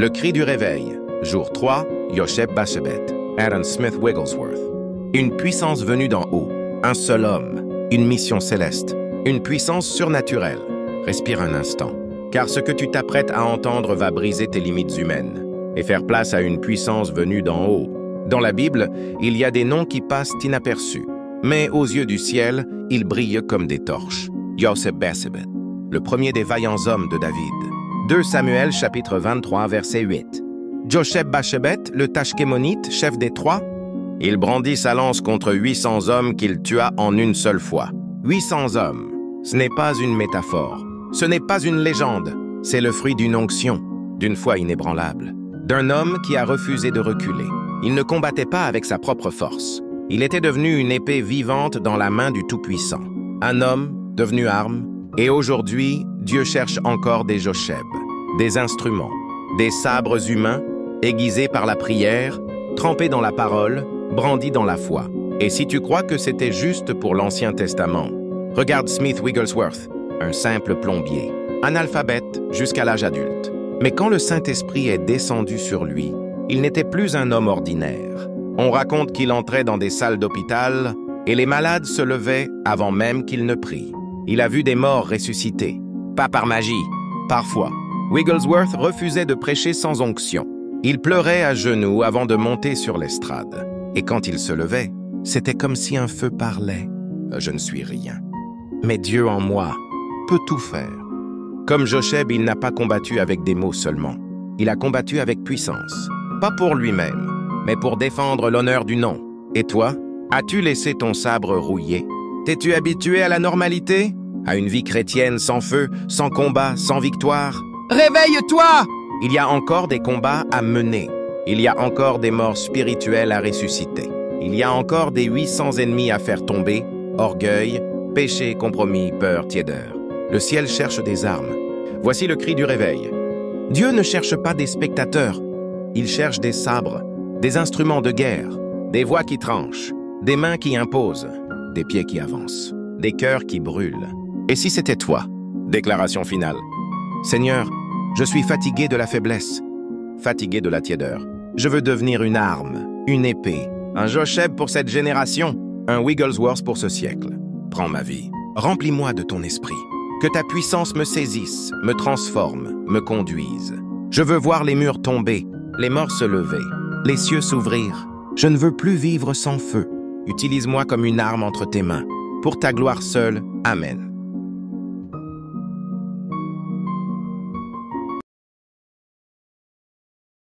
Le cri du réveil. Jour 3, Yosheb-Basshebet, Aaron Smith Wigglesworth. Une puissance venue d'en haut, un seul homme, une mission céleste, une puissance surnaturelle. Respire un instant, car ce que tu t'apprêtes à entendre va briser tes limites humaines et faire place à une puissance venue d'en haut. Dans la Bible, il y a des noms qui passent inaperçus, mais aux yeux du ciel, ils brillent comme des torches. Yosheb-Basshebet, le premier des vaillants hommes de David. 2 Samuel chapitre 23 verset 8. Josheb-Basshebet, le Tachkémonite, chef des Trois, il brandit sa lance contre 800 hommes qu'il tua en une seule fois. 800 hommes, ce n'est pas une métaphore, ce n'est pas une légende, c'est le fruit d'une onction, d'une foi inébranlable, d'un homme qui a refusé de reculer. Il ne combattait pas avec sa propre force. Il était devenu une épée vivante dans la main du Tout-Puissant. Un homme devenu arme, et aujourd'hui, Dieu cherche encore des Josheb, des instruments, des sabres humains, aiguisés par la prière, trempés dans la parole, brandis dans la foi. Et si tu crois que c'était juste pour l'Ancien Testament, regarde Smith Wigglesworth, un simple plombier, analphabète jusqu'à l'âge adulte. Mais quand le Saint-Esprit est descendu sur lui, il n'était plus un homme ordinaire. On raconte qu'il entrait dans des salles d'hôpital et les malades se levaient avant même qu'il ne prie. Il a vu des morts ressuscités, pas par magie, parfois. Wigglesworth refusait de prêcher sans onction. Il pleurait à genoux avant de monter sur l'estrade. Et quand il se levait, c'était comme si un feu parlait. Je ne suis rien. Mais Dieu en moi peut tout faire. Comme Josheb, il n'a pas combattu avec des mots seulement. Il a combattu avec puissance. Pas pour lui-même, mais pour défendre l'honneur du nom. Et toi, as-tu laissé ton sabre rouiller? T'es-tu habitué à la normalité? À une vie chrétienne sans feu, sans combat, sans victoire? Réveille-toi! Il y a encore des combats à mener. Il y a encore des morts spirituelles à ressusciter. Il y a encore des 800 ennemis à faire tomber. Orgueil, péché, compromis, peur, tiédeur. Le ciel cherche des armes. Voici le cri du réveil. Dieu ne cherche pas des spectateurs. Il cherche des sabres, des instruments de guerre, des voix qui tranchent, des mains qui imposent, des pieds qui avancent, des cœurs qui brûlent. Et si c'était toi? Déclaration finale. Seigneur, je suis fatigué de la faiblesse, fatigué de la tiédeur. Je veux devenir une arme, une épée, un Josheb pour cette génération, un Wigglesworth pour ce siècle. Prends ma vie, remplis-moi de ton esprit. Que ta puissance me saisisse, me transforme, me conduise. Je veux voir les murs tomber, les morts se lever, les cieux s'ouvrir. Je ne veux plus vivre sans feu. Utilise-moi comme une arme entre tes mains. Pour ta gloire seule, Amen.